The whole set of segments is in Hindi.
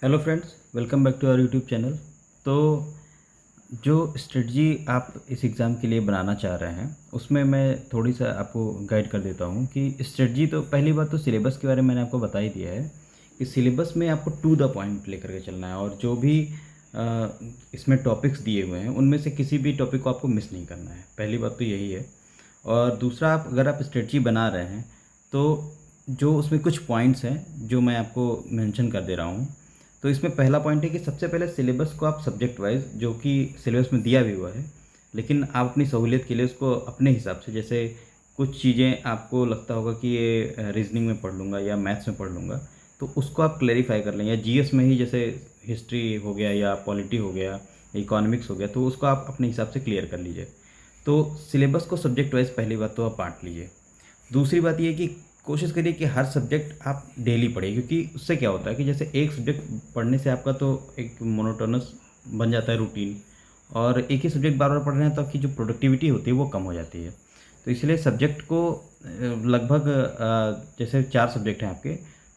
Hello friends, welcome back to our YouTube channel. तो जो स्ट्रेटजी आप इस एग्ज़ाम के लिए बनाना चाह रहे हैं उसमें मैं थोड़ी सा आपको गाइड कर देता हूँ कि स्ट्रेटजी तो पहली बात तो सिलेबस के बारे में मैंने आपको बता ही दिया है कि सिलेबस में आपको टू द पॉइंट लेकर के चलना है और जो भी अ, इसमें टॉपिक्स दिए हुए हैं उनमें से किसी भी टॉपिक को आपको मिस नहीं करना है। पहली बात तो यही है। और दूसरा, आप अगर आप स्ट्रेटजी बना रहे हैं तो जो उसमें कुछ पॉइंट्स हैं जो मैं आपको मेंशन कर दे रहा हूँ। तो इसमें पहला पॉइंट है कि सबसे पहले सिलेबस को आप सब्जेक्ट वाइज, जो कि सिलेबस में दिया भी हुआ है, लेकिन आप अपनी सहूलियत के लिए उसको अपने हिसाब से, जैसे कुछ चीज़ें आपको लगता होगा कि ये रीजनिंग में पढ़ लूँगा या मैथ्स में पढ़ लूँगा, तो उसको आप क्लेरिफाई कर लें, या जीएस में ही जैसे हिस्ट्री हो गया या पॉलिटी हो गया, इकोनॉमिक्स हो गया, तो उसको आप अपने हिसाब से क्लियर कर लीजिए। तो सिलेबस को सब्जेक्ट वाइज पहली बात तो आप बांट लीजिए। दूसरी बात ये है कि कोशिश करिए कि हर सब्जेक्ट आप डेली पढ़िए, क्योंकि उससे क्या होता है कि जैसे एक सब्जेक्ट पढ़ने से आपका तो एक मोनोटोनस बन जाता है रूटीन, और एक ही सब्जेक्ट बार बार पढ़ रहे हैं तो आपकी जो प्रोडक्टिविटी होती है वो कम हो जाती है। तो इसलिए सब्जेक्ट को लगभग जैसे 4 सब्जेक्ट हैं आपके,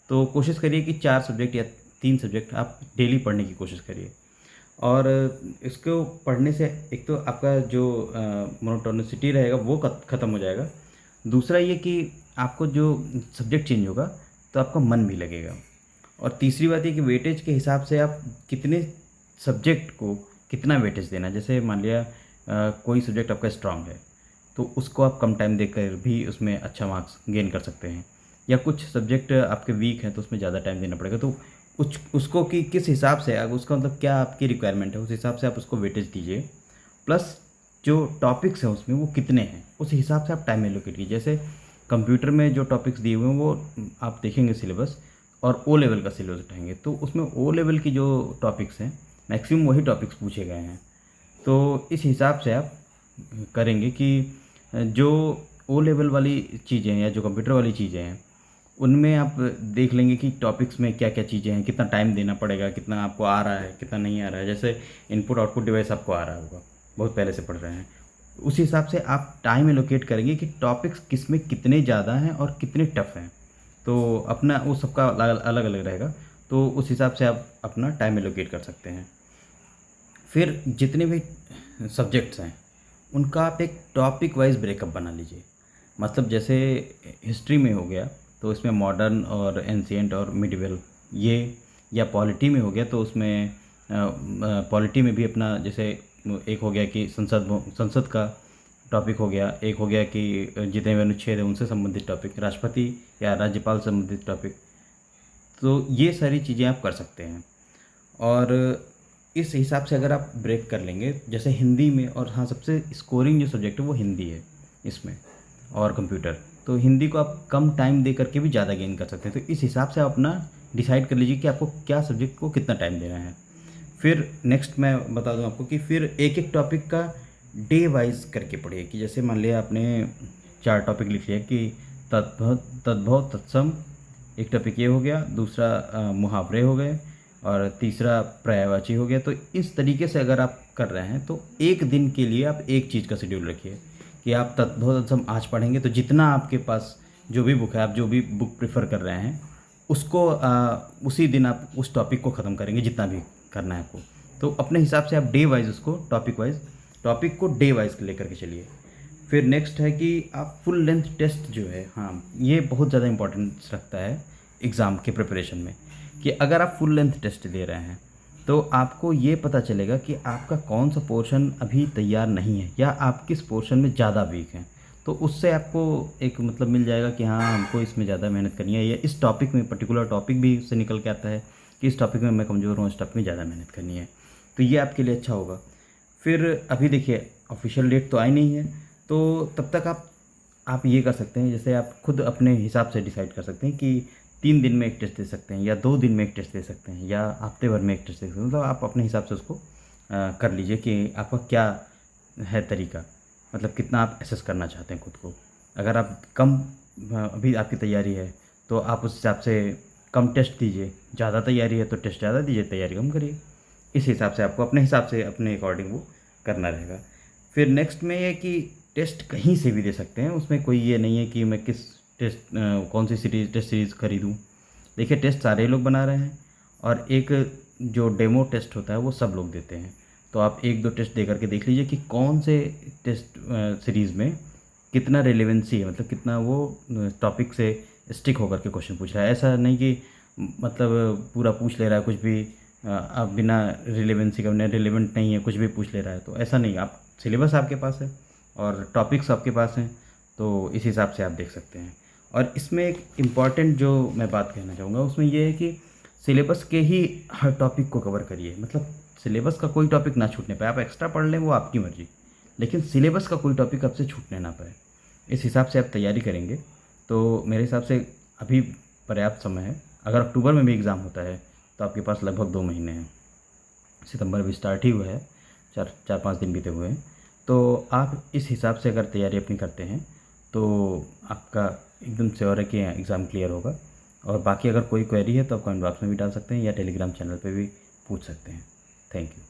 तो कोशिश करिए कि 4 सब्जेक्ट या 3 सब्जेक्ट आप डेली पढ़ने की कोशिश करिए। और इसको पढ़ने से एक तो आपका जो मोनोटोनिसिटी रहेगा वो ख़त्म हो जाएगा। दूसरा ये कि आपको जो सब्जेक्ट चेंज होगा तो आपका मन भी लगेगा। और तीसरी बात ये कि वेटेज के हिसाब से आप कितने सब्जेक्ट को कितना वेटेज देना है। जैसे मान लिया कोई सब्जेक्ट आपका स्ट्रांग है तो उसको आप कम टाइम देकर भी उसमें अच्छा मार्क्स गेन कर सकते हैं, या कुछ सब्जेक्ट आपके वीक हैं तो उसमें ज़्यादा टाइम देना पड़ेगा। तो कुछ उसको कि किस हिसाब से अब उसका मतलब क्या आपकी रिक्वायरमेंट है, उस हिसाब से आप उसको वेटेज दीजिए। प्लस जो टॉपिक्स हैं उसमें वो कितने हैं उस हिसाब से आप टाइम एलोकेट कीजिए। जैसे कंप्यूटर में जो टॉपिक्स दिए हुए हैं वो आप देखेंगे सिलेबस, और ओ लेवल का सिलेबस उठाएंगे तो उसमें ओ लेवल की जो टॉपिक्स हैं मैक्सिमम वही टॉपिक्स पूछे गए हैं। तो इस हिसाब से आप करेंगे कि जो ओ लेवल वाली चीज़ें हैं या जो कंप्यूटर वाली चीज़ें हैं उनमें आप देख लेंगे कि टॉपिक्स में क्या क्या चीज़ें हैं, कितना टाइम देना पड़ेगा, कितना आपको आ रहा है, कितना नहीं आ रहा है। जैसे इनपुट आउटपुट डिवाइस आपको आ रहा होगा, बहुत पहले से पढ़ रहे हैं, उस हिसाब से आप टाइम एलोकेट करेंगे कि टॉपिक्स किस में कितने ज़्यादा हैं और कितने टफ हैं। तो अपना वो सबका अलग अलग रहेगा, तो उस हिसाब से आप अपना टाइम एलोकेट कर सकते हैं। फिर जितने भी सब्जेक्ट्स हैं उनका आप एक टॉपिक वाइज ब्रेकअप बना लीजिए। मतलब जैसे हिस्ट्री में हो गया तो इसमें मॉडर्न और एंशिएंट और मिडिवल ये, या पॉलिटी में हो गया तो उसमें पॉलिटी में भी अपना जैसे एक हो गया कि संसद का टॉपिक हो गया, एक हो गया कि जितने भी अनुच्छेद हैं उनसे संबंधित टॉपिक, राष्ट्रपति या राज्यपाल से संबंधित टॉपिक। तो ये सारी चीज़ें आप कर सकते हैं। और इस हिसाब से अगर आप ब्रेक कर लेंगे, जैसे हिंदी में, और हाँ सबसे स्कोरिंग जो सब्जेक्ट है वो हिंदी है इसमें, और कंप्यूटर, तो हिंदी को आप कम टाइम दे करके भी ज़्यादा गेन कर सकते हैं। तो इस हिसाब से आप अपना डिसाइड कर लीजिए कि आपको क्या सब्जेक्ट को कितना टाइम देना है। फिर नेक्स्ट मैं बता दूं आपको कि फिर एक एक टॉपिक का डे वाइज करके पढ़िए। कि जैसे मान लिया आपने 4 टॉपिक लिख लिया कि तद्भव तद्भव तत्सम, एक टॉपिक ये हो गया, दूसरा मुहावरे हो गए, और तीसरा पर्यायवाची हो गया। तो इस तरीके से अगर आप कर रहे हैं तो एक दिन के लिए आप एक चीज़ का शेड्यूल रखिए कि आप तद्भव तत्सम आज पढ़ेंगे। तो जितना आपके पास जो भी बुक है, आप जो भी बुक प्रेफर कर रहे हैं उसको उसी दिन आप उस टॉपिक को ख़त्म करेंगे, जितना भी करना है आपको। तो अपने हिसाब से आप डे वाइज उसको टॉपिक को डे वाइज लेकर के चलिए। फिर नेक्स्ट है कि आप फुल लेंथ टेस्ट जो है, हाँ ये बहुत ज़्यादा इंपॉर्टेंस रखता है एग्ज़ाम के प्रिपरेशन में। कि अगर आप फुल लेंथ टेस्ट दे रहे हैं तो आपको ये पता चलेगा कि आपका कौन सा पोर्शन अभी तैयार नहीं है, या आप किस पोर्शन में ज़्यादा वीक हैं। तो उससे आपको एक मतलब मिल जाएगा कि हाँ हमको इसमें ज़्यादा मेहनत करनी है, या इस टॉपिक में पर्टिकुलर टॉपिक भी उससे निकल के आता है कि इस टॉपिक में मैं कमज़ोर हूँ, इस टॉपिक में ज़्यादा मेहनत करनी है। तो ये आपके लिए अच्छा होगा। फिर अभी देखिए ऑफिशियल डेट तो आई नहीं है, तो तब तक आप ये कर सकते हैं, जैसे आप खुद अपने हिसाब से डिसाइड कर सकते हैं कि 3 दिन में एक टेस्ट दे सकते हैं, या 2 दिन में एक टेस्ट दे सकते हैं, या हफ्ते भर में एक टेस्ट दे सकते हैं। मतलब आप अपने हिसाब से उसको कर लीजिए कि आपका क्या है तरीका, मतलब कितना आप एसेस करना चाहते हैं खुद को। अगर आप कम अभी आपकी तैयारी है तो आप उस हिसाब से कम टेस्ट दीजिए, ज़्यादा तैयारी है तो टेस्ट ज़्यादा दीजिए, तैयारी कम करिए। इस हिसाब से आपको अपने हिसाब से अपने अकॉर्डिंग वो करना रहेगा। फिर नेक्स्ट में ये कि टेस्ट कहीं से भी दे सकते हैं, उसमें कोई ये नहीं है कि मैं किस कौन सी सीरीज़ टेस्ट सीरीज़ खरीदूँ। देखिए टेस्ट सारे लोग बना रहे हैं, और एक जो डेमो टेस्ट होता है वो सब लोग देते हैं। तो आप 1-2 टेस्ट दे करके देख लीजिए कि कौन से टेस्ट सीरीज़ में कितना रिलेवेंसी है, मतलब कितना वो टॉपिक से स्टिक होकर के क्वेश्चन पूछ रहा है। ऐसा नहीं कि मतलब पूरा पूछ ले रहा है कुछ भी, आप बिना रिलेवेंसी का, बिना रिलेवेंट नहीं है कुछ भी पूछ ले रहा है, तो ऐसा नहीं। आप सिलेबस आपके पास है और टॉपिक्स आपके पास हैं, तो इस हिसाब से आप देख सकते हैं। और इसमें एक इम्पॉर्टेंट जो मैं बात कहना चाहूँगा उसमें ये है कि सिलेबस के ही हर टॉपिक को कवर करिए। मतलब सिलेबस का कोई टॉपिक ना छूटने पाए, आप एक्स्ट्रा पढ़ लें वो आपकी मर्ज़ी, लेकिन सिलेबस का कोई टॉपिक आपसे छूटने ना पाए। इस हिसाब से आप तैयारी करेंगे तो मेरे हिसाब से अभी पर्याप्त समय है। अगर अक्टूबर में भी एग्ज़ाम होता है तो आपके पास लगभग 2 महीने हैं। सितंबर भी स्टार्ट ही हुआ है, 4-5 दिन बीते हुए हैं। तो आप इस हिसाब से अगर तैयारी अपनी करते हैं तो आपका एकदम श्योर है कि एग्ज़ाम क्लियर होगा। और बाकी अगर कोई क्वेरी है तो आप कमेंट बॉक्स में भी डाल सकते हैं या टेलीग्राम चैनल पे भी पूछ सकते हैं। Thank you.